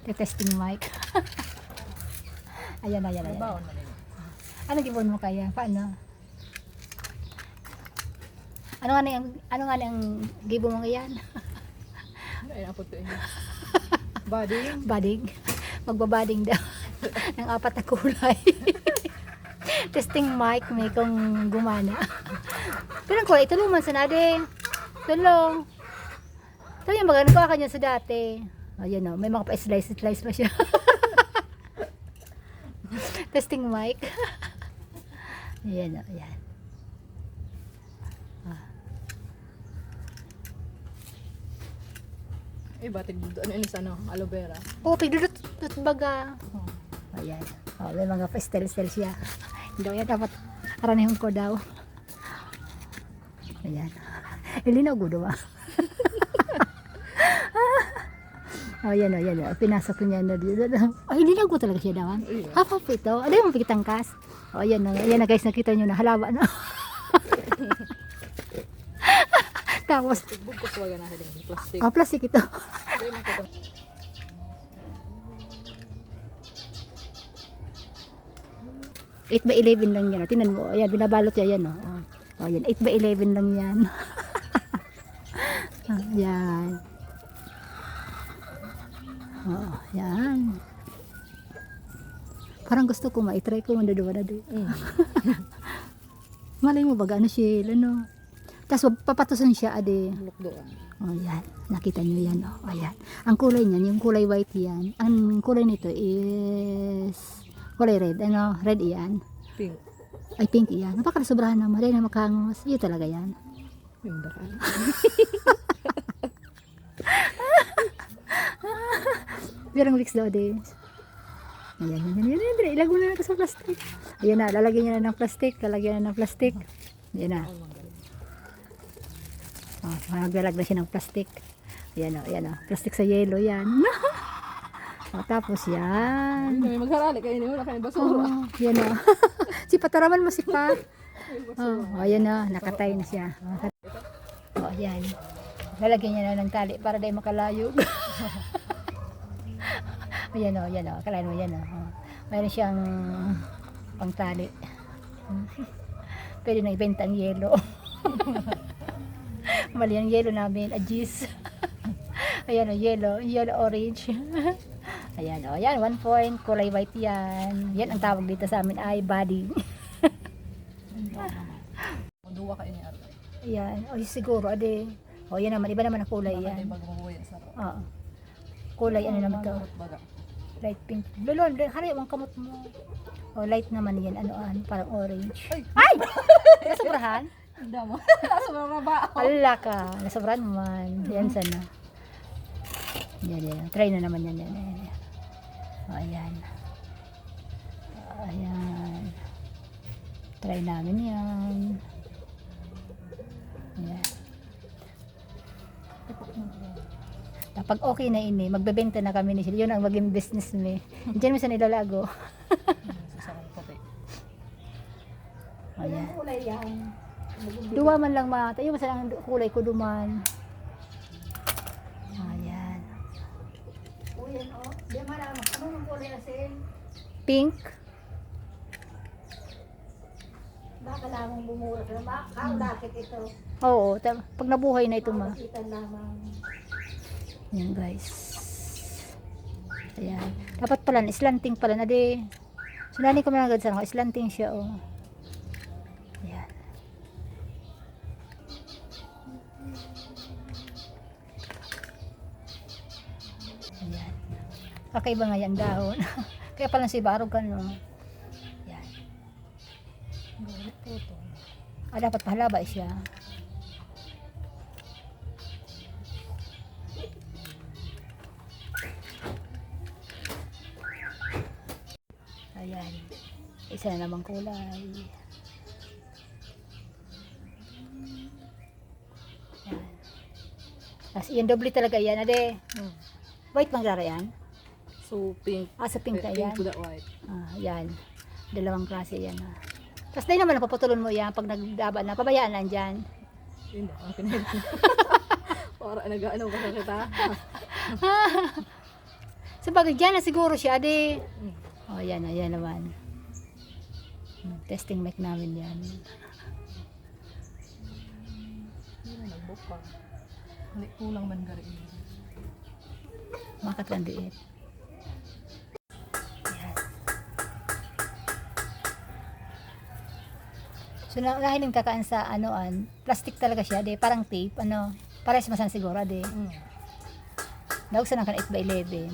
Testing mic. Ayan. Baon na rin. Anong gibon mo kaya? Paano? Ano nga ang gibo mo iyan? Ay, ang puto niya. Bading. Bading. Magbabading daw. Ng 4 na kulay. Testing mic may kung gumana. Pero ang kulay, tulong man sa nade. Tulong. Ito yung maganda ko kanya sa dati. Ayan o, may mga pa-slice pa siya. Testing mic. Ayan o, ayan. Batig dito. Ano inis aloe vera. Oh, pigdudot baga. Ayan. Oh, may mga pastel-stel siya. Hindi yan dapat aranihon ko daw. Ayan. Ilinaw ko daw. Oh, yan. Pinasok ko niya na dito. Oh, ilinaw ko talaga siya daw. Half ito. Ano yung pagkitangkas? Oh, ayan na guys, nakita nyo na halawa na. Tapos, Bugkos wala na din plastic. oh, plastic ito. Dili man ko. 8x11 lang yan. Tingnan mo. Ayan, binabalot niya yan. Oh, ayan. 8x11 lang yan. Ayan. Oh, yan. Parang gusto ko ma-try ko mandadawa na doon. Malay mo ba, ano siya, ano. Tapos papatusan siya, ade. Look doon. Oh, yan. Nakita nyo yan, oh. Ayan. Ang kulay niyan, yung kulay white yan. Ang kulay nito is kulay red. Ano, red yan. Pink. Ay, pink yan. Napakasobrahan naman. Dahil na makangos. Yun talaga yan. Yung daka. Pirang weeks daw din. Ayan. Ilago na natin sa plastic. Ayan na, lalagyan niya na ng plastic. Ayan na. Oh, maglalag na siya ng plastic. Ayan o. Plastic sa yelo, yan. Oh, tapos yan. May magharali kayo niyo. Wala kayo basura. Oh, yan o. Si pataraman mo si Pa. Oh, ayan o. Nakatay na siya. Oh, ayan. Lalagyan niya na ng tali para dahil makalayo. Ayan o. Kalain mo yan o. Mayroon siyang pangtali. Pwede na ibenta ang yelo. Mali ang yelo namin. Ajis. Ayan o, yelo orange. Ayan o. Ayan, 1 point. Kulay white yan. Yan ang tawag dito sa amin ay body. Duwa kayo ni Ate. Ayan. O, siguro, ade. O, yan naman. Iba naman ang kulay Bakit yan. bago mo yan sa Oo. Kulay ano naman to? baga. Light pink. Lulol, hari ang kamot mo. O, light naman yan. Ano, parang orange. Ay! Nasobrahan? Hindi mo. Nasa mga ba? Ala ka. Nasobrahan man. Yan sana. Yan. Try na naman yan. O, ayan. Ayan. Try namin yan. Ayan. Kapag okay na ini, magbebenta na kami ni sila. Yun ang maging business ni. Diyan mo sa nilalago. Sasakang puti. Ayan. Duwa man lang mata. Yung masarang kulay ko duman. Ayan. Uyan o. Diyan marama. Ano ang kulay asin? Pink. Baka lamang bumura ka na. Bakit ito? Oo. Pag nabuhay na ito ma. Ayan guys. Ayan. Dapat pala, slanting pala na di. Sunani ko mga agad sa slanting siya oh. Ayan. Ayan. Kakaiba nga yan dahon. Kaya pala si Barog ka no. Ayan. Dapat pahalaba siya. Ayan. Isa na namang kulay. Ayan. Tapos yan, doble talaga yan. Ade. White bang dara yan? So, pink. Sa pink na yan. Pink to the white. Yan. Dalawang klase yan. Tapos dahil naman napaputulon mo yan pag nagdaba na. Pabayaan lang dyan. Hindi. Ang pinahit. Para nag-ano ka kita. Sa bagay, dyan na siguro siya, ade. Mm. Oh, yan naman. Testing mic namin yan. Hindi na nagbuka. Hindi, kulang man gari. Makat lang diit. Yan. So, nahiling kakaan sa anoan, plastic talaga siya, ade. Parang tape, ano. Pares masan siguro, ade. Mm. Daog sa nang kan 8x11.